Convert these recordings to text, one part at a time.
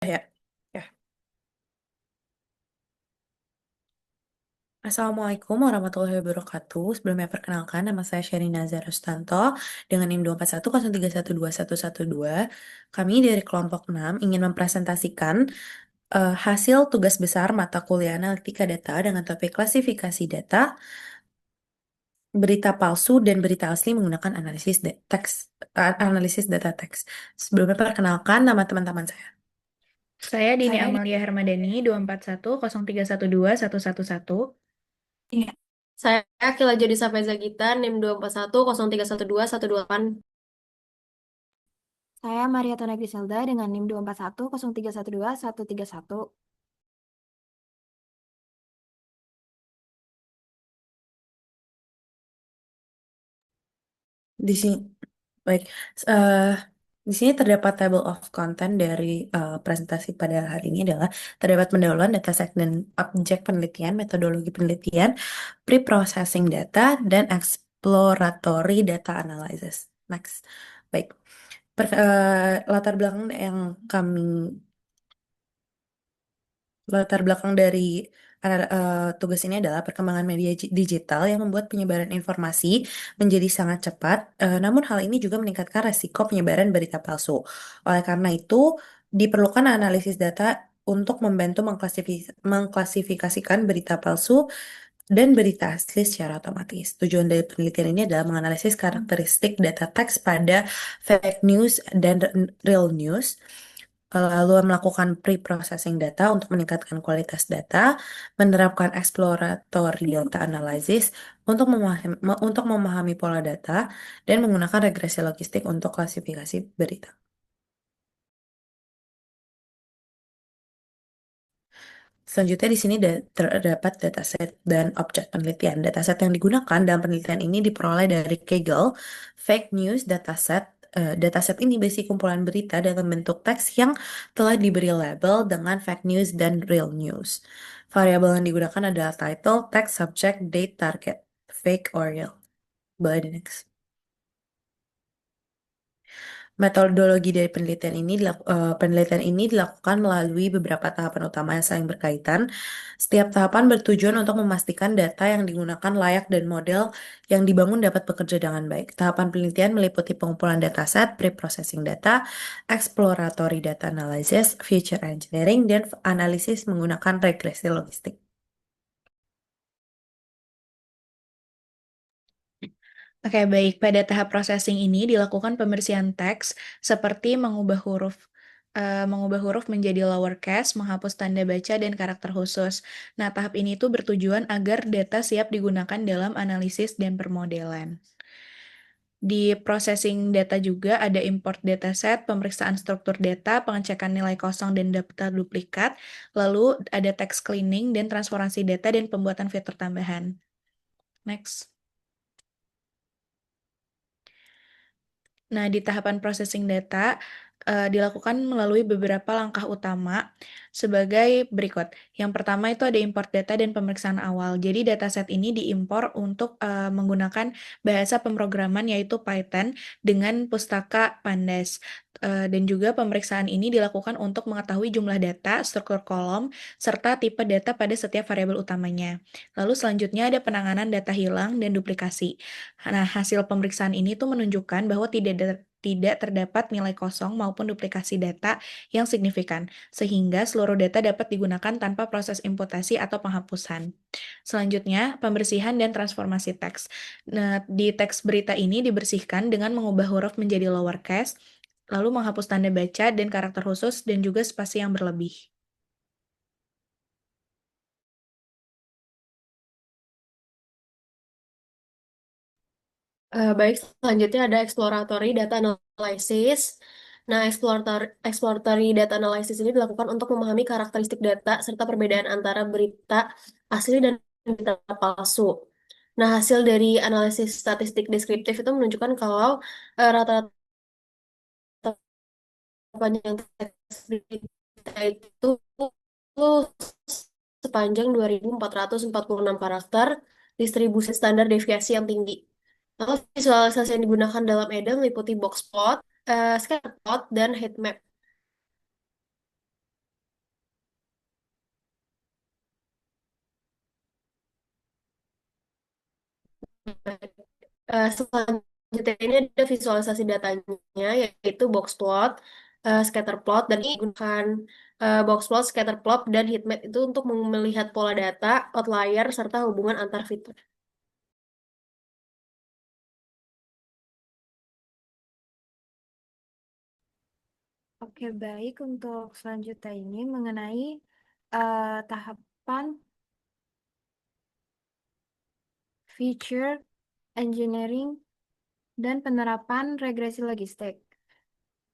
ya. Ya. Assalamualaikum warahmatullahi wabarakatuh. Sebelumnya perkenalkan, nama saya Sherina Zarustanto dengan NIM 241311112. Kami dari kelompok 6 ingin mempresentasikan hasil tugas besar mata kuliah analitika data dengan topik klasifikasi data, berita palsu dan berita asli menggunakan analisis data teks. Sebelumnya perkenalkan nama teman-teman saya. Saya Dini Saya Amalia Hermadani, 24103121111. Iya. Saya Akila Jadi Sapeza Gita, NIM 24103121128. Saya Maria Tona Griselda dengan NIM 24103121131. di sini baik. eh, di sini terdapat table of content dari presentasi pada hari ini adalah terdapat pendahuluan dataset dan objek penelitian, metodologi penelitian, pre-processing data, dan exploratory data analysis. Next. Baik. Latar belakang yang kami Latar belakang dari tugas ini adalah perkembangan media digital yang membuat penyebaran informasi menjadi sangat cepat, namun hal ini juga meningkatkan resiko penyebaran berita palsu. Oleh karena itu, diperlukan analisis data untuk membantu mengklasifikasikan berita palsu dan berita asli secara otomatis. Tujuan dari penelitian ini adalah menganalisis karakteristik data teks pada fake news dan real news, lalu melakukan pre-processing data untuk meningkatkan kualitas data, menerapkan exploratory data analysis untuk memahami pola data, dan menggunakan regresi logistik untuk klasifikasi berita. Selanjutnya di sini terdapat dataset dan objek penelitian. Dataset yang digunakan dalam penelitian ini diperoleh dari Kaggle Fake News Dataset. Dataset ini berisi kumpulan berita dalam bentuk teks yang telah diberi label dengan fake news dan real news. Variabel yang digunakan adalah title, text, subject, date, target, fake or real. Boleh di next. Metodologi dari penelitian ini dilakukan melalui beberapa tahapan utama yang saling berkaitan. Setiap tahapan bertujuan untuk memastikan data yang digunakan layak dan model yang dibangun dapat bekerja dengan baik. Tahapan penelitian meliputi pengumpulan dataset, pre-processing data, exploratory data analysis, feature engineering, dan analisis menggunakan regresi logistik. Oke, baik. Pada tahap processing ini dilakukan pembersihan teks seperti mengubah huruf menjadi lowercase, menghapus tanda baca dan karakter khusus. Nah, tahap ini tuh bertujuan agar data siap digunakan dalam analisis dan permodelan. Di processing data juga ada import dataset, pemeriksaan struktur data, pengecekan nilai kosong dan data duplikat, lalu ada text cleaning dan transformasi data dan pembuatan fitur tambahan. Next. Nah, di tahapan processing data dilakukan melalui beberapa langkah utama sebagai berikut. Yang pertama itu ada import data dan pemeriksaan awal. Jadi dataset ini diimpor untuk menggunakan bahasa pemrograman yaitu Python dengan pustaka Pandas. Dan juga pemeriksaan ini dilakukan untuk mengetahui jumlah data, struktur kolom, serta tipe data pada setiap variabel utamanya. Lalu selanjutnya ada penanganan data hilang dan duplikasi. Nah, hasil pemeriksaan ini tuh menunjukkan bahwa tidak terdapat nilai kosong maupun duplikasi data yang signifikan, sehingga seluruh data dapat digunakan tanpa proses imputasi atau penghapusan. Selanjutnya, pembersihan dan transformasi teks. Nah, di teks berita ini dibersihkan dengan mengubah huruf menjadi lowercase, lalu menghapus tanda baca dan karakter khusus dan juga spasi yang berlebih. Baik, selanjutnya ada exploratory data analysis. Nah, exploratory data analysis ini dilakukan untuk memahami karakteristik data serta perbedaan antara berita asli dan berita palsu. Nah, hasil dari analisis statistik deskriptif itu menunjukkan kalau rata-rata panjang teks berita itu sepanjang 2.446 karakter, distribusi standar deviasi yang tinggi. Lalu visualisasi yang digunakan dalam EDA meliputi box plot, scatter plot, dan heat map. Selanjutnya ini ada visualisasi datanya, yaitu box plot, scatter plot, dan ini gunakan box plot, scatter plot, dan heat map itu untuk melihat pola data, outlier, serta hubungan antar fitur. Oke, baik. Untuk selanjutnya ini mengenai tahapan feature engineering dan penerapan regresi logistik.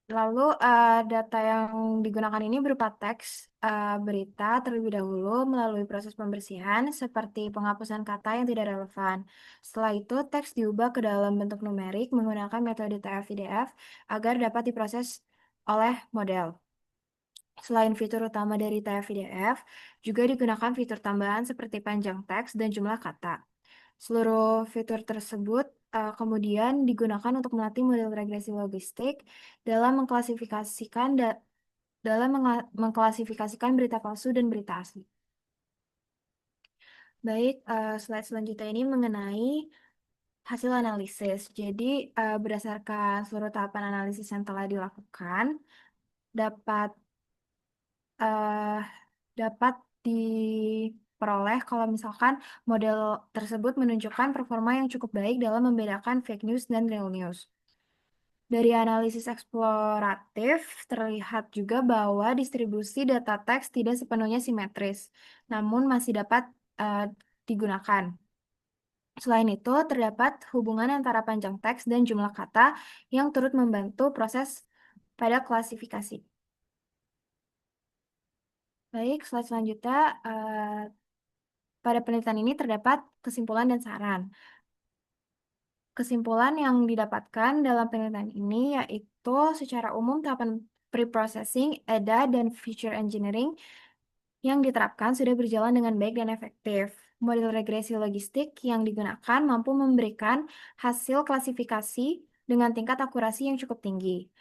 Lalu data yang digunakan ini berupa teks berita terlebih dahulu melalui proses pembersihan seperti penghapusan kata yang tidak relevan. Setelah itu teks diubah ke dalam bentuk numerik menggunakan metode TF-IDF agar dapat diproses oleh model. Selain fitur utama dari TF-IDF, juga digunakan fitur tambahan seperti panjang teks dan jumlah kata. Seluruh fitur tersebut kemudian digunakan untuk melatih model regresi logistik dalam mengklasifikasikan berita palsu dan berita asli. Baik, slide selanjutnya ini mengenai hasil analisis. Jadi, berdasarkan seluruh tahapan analisis yang telah dilakukan, dapat eh, dapat diperoleh kalau misalkan model tersebut menunjukkan performa yang cukup baik dalam membedakan fake news dan real news. Dari analisis eksploratif, terlihat juga bahwa distribusi data teks tidak sepenuhnya simetris, namun masih dapat eh, digunakan. Selain itu, terdapat hubungan antara panjang teks dan jumlah kata yang turut membantu proses pada klasifikasi. Baik, slide selanjutnya. Pada penelitian ini terdapat kesimpulan dan saran. Kesimpulan yang didapatkan dalam penelitian ini yaitu secara umum tahapan pre-processing, EDA, dan feature engineering yang diterapkan sudah berjalan dengan baik dan efektif. Model regresi logistik yang digunakan mampu memberikan hasil klasifikasi dengan tingkat akurasi yang cukup tinggi.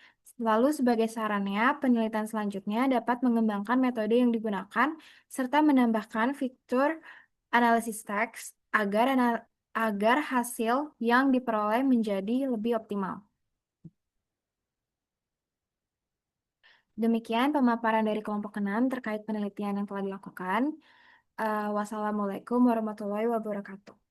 Lalu sebagai sarannya, penelitian selanjutnya dapat mengembangkan metode yang digunakan serta menambahkan fitur analisis teks agar hasil yang diperoleh menjadi lebih optimal. Demikian pemaparan dari kelompok 6 terkait penelitian yang telah dilakukan. Wassalamualaikum warahmatullahi wabarakatuh.